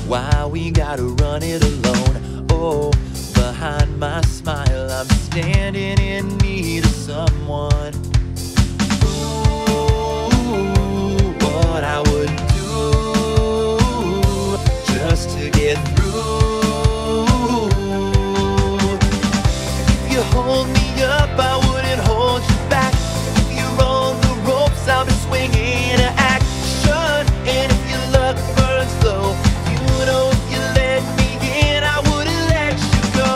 Why we gotta run it alone? Oh, behind my smile I'm standing in need of someone. Ooh, what I would do just to get through. If you hold me up, I wouldn't hold you back. If you're on the ropes, I'll be swinging to action. And if your luck burns low, you know if you let me in, I wouldn't let you go.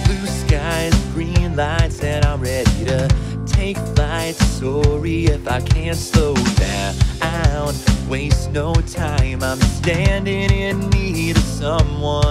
Blue skies, green lights, and I'm ready to take flight. Sorry if I can't slow down. Waste no time, I'm standing in need of someone.